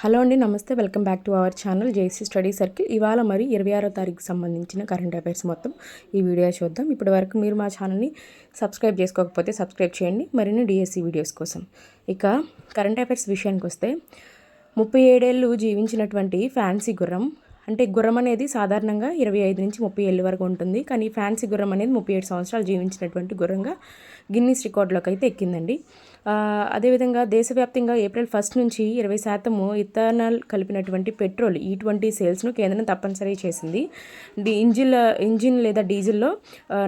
Hello అండి, నమస్తే. Welcome back to our channel JC study circle. ఇవాళ మరి 26వ తారీఖుకి సంబంధించిన కరెంట్ అఫైర్స్ మొత్తం ఈ వీడియో చూద్దాం. ఇప్పటి వరకు మీరు మా ఛానల్ని సబ్స్క్రైబ్ చేసుకోకపోతే సబ్స్క్రైబ్ చేయండి మరిన్ని డిఎస్సి వీడియోస్ కోసం. ఇక కరెంట్ అఫైర్స్ విషయానికి వస్తే 37 ఏళ్ళు జీవించినటువంటి ఫ్యాన్సీ గుర్రం, అంటే గుర్రం అనేది సాధారణంగా 25 నుంచి 30 ఏళ్ళ వరకు ఉంటుంది, కానీ ఫ్యాన్సీ గుర్రం అనేది 37 సంవత్సరాలు జీవించినటువంటి గుర్రంగా గిన్నీస్ రికార్డులోకి అయితే ఎక్కిందండి. అదేవిధంగా దేశవ్యాప్తంగా ఏప్రిల్ 1 నుంచి 20% ఇథనాల్ కలిపినటువంటి పెట్రోల్ E20 సేల్స్ను కేంద్రం తప్పనిసరి చేసింది. ఇంజిన్ లేదా డీజిల్లో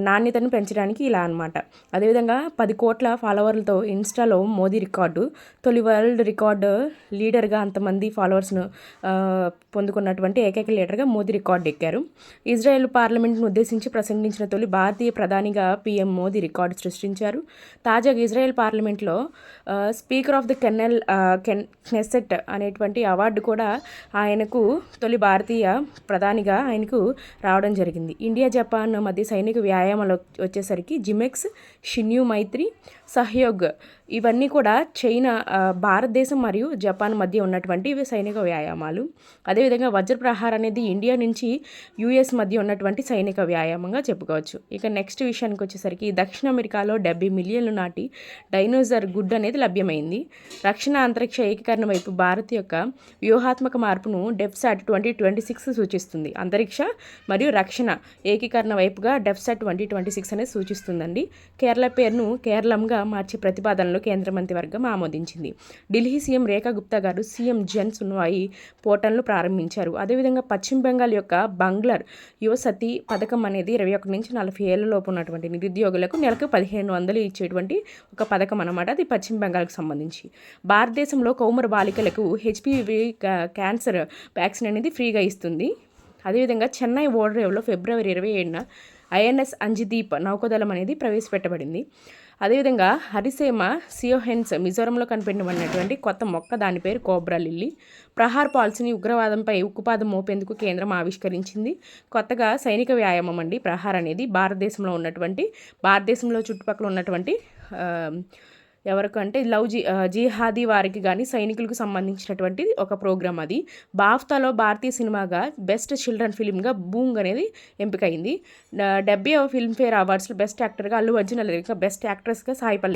నాణ్యతను పెంచడానికి ఇలా అనమాట. అదేవిధంగా 10 కోట్ల ఫాలోవర్లతో ఇన్స్టాలో మోదీ రికార్డు, తొలి వరల్డ్ రికార్డు లీడర్గా అంతమంది ఫాలోవర్స్ను పొందుకున్నటువంటి ఏకైక లీడర్గా మోదీ రికార్డు ఎక్కారు. ఇజ్రాయెల్ పార్లమెంట్ను ఉద్దేశించి ప్రసంగించిన తొలి భారతీయ ప్రధానిగా పీఎం మోదీ రికార్డు సృష్టించారు. తాజాగా ఇజ్రాయెల్ పార్లమెంట్లో స్పీకర్ ఆఫ్ ది కెనెసెట్ అనేటువంటి అవార్డు కూడా ఆయనకు తొలి భారతీయ ప్రధానిగా ఆయనకు రావడం జరిగింది. ఇండియా జపాన్ మధ్య సైనిక వ్యాయామాలు వచ్చేసరికి జిమెక్స్, షిన్యూ మైత్రి, సహయోగ్ ఇవన్నీ కూడా చైనా, భారతదేశం మరియు జపాన్ మధ్య ఉన్నటువంటి సైనిక వ్యాయామాలు. అదేవిధంగా వజ్రప్రహార్ అనేది ఇండియా నుంచి యుఎస్ మధ్య ఉన్నటువంటి సైనిక వ్యాయామంగా చెప్పుకోవచ్చు. ఇక నెక్స్ట్ విషయానికి వచ్చేసరికి దక్షిణ అమెరికాలో 70 మిలియన్ల నాటి డైనోసార్ గుడ్ అనేది లభ్యమైంది. రక్షణ అంతరిక్ష ఏకీకరణ వైపు భారత్ యొక్క వ్యూహాత్మక మార్పును డెఫ్సాట్ 2026 సూచిస్తుంది. అంతరిక్ష మరియు రక్షణ ఏకీకరణ వైపుగా డెఫ్సాట్ 2026 అనేది సూచిస్తుందండి. కేరళ పేరును కేరళంగా మార్చే ప్రతిపాదనలు కేంద్ర మంత్రివర్గం ఆమోదించింది. ఢిల్లీ సీఎం రేఖా గుప్తా గారు సీఎం జన్ సున్వాయి పోర్టల్ను ప్రారంభించారు. అదేవిధంగా పశ్చిమ బెంగాల్ యొక్క బంగ్లర్ యువసతి పథకం అనేది 21 నుంచి 40 ఏళ్ల లోపు ఉన్నటువంటి నిరుద్యోగులకు నెలకు 1500 ఇచ్చేటువంటి ఒక పథకం అన్నమాట. అది పశ్చిమ బెంగాల్కి సంబంధించి. భారతదేశంలో కౌమార బాలికలకు హెచ్పివి క్యాన్సర్ వ్యాక్సిన్ అనేది ఫ్రీగా ఇస్తుంది. అదేవిధంగా చెన్నై ఓడరేవులో ఫిబ్రవరి 27న ఐఎన్ఎస్ అంజిదీప్ నౌకాదళం అనేది ప్రవేశపెట్టబడింది. అదేవిధంగా హరిసేమ సియోహెన్స్ మిజోరంలో కనిపెట్టబడినటువంటి కొత్త మొక్క, దాని పేరు కోబ్రా లిల్లీ. ప్రహార్ పాలసీని ఉగ్రవాదంపై ఉక్కుపాదం మోపేందుకు కేంద్రం ఆవిష్కరించింది. కొత్తగా సైనిక వ్యాయామం అండి ప్రహార్ అనేది. భారతదేశంలో చుట్టుపక్కల ఉన్నటువంటి ఎవరికి అంటే జిహాదీ వారికి కానీ సైనికులకు సంబంధించినటువంటి ఒక ప్రోగ్రామ్ అది. బాఫ్తాలో భారతీయ సినిమాగా బెస్ట్ చిల్డ్రన్ ఫిల్మ్గా బూంగ్ అనేది ఎంపికైంది. 70వ ఫిల్మ్ఫేర్ అవార్డ్స్లో బెస్ట్ యాక్టర్గా అల్లు అర్జున్, బెస్ట్ యాక్ట్రెస్గా సాయి పల్లవి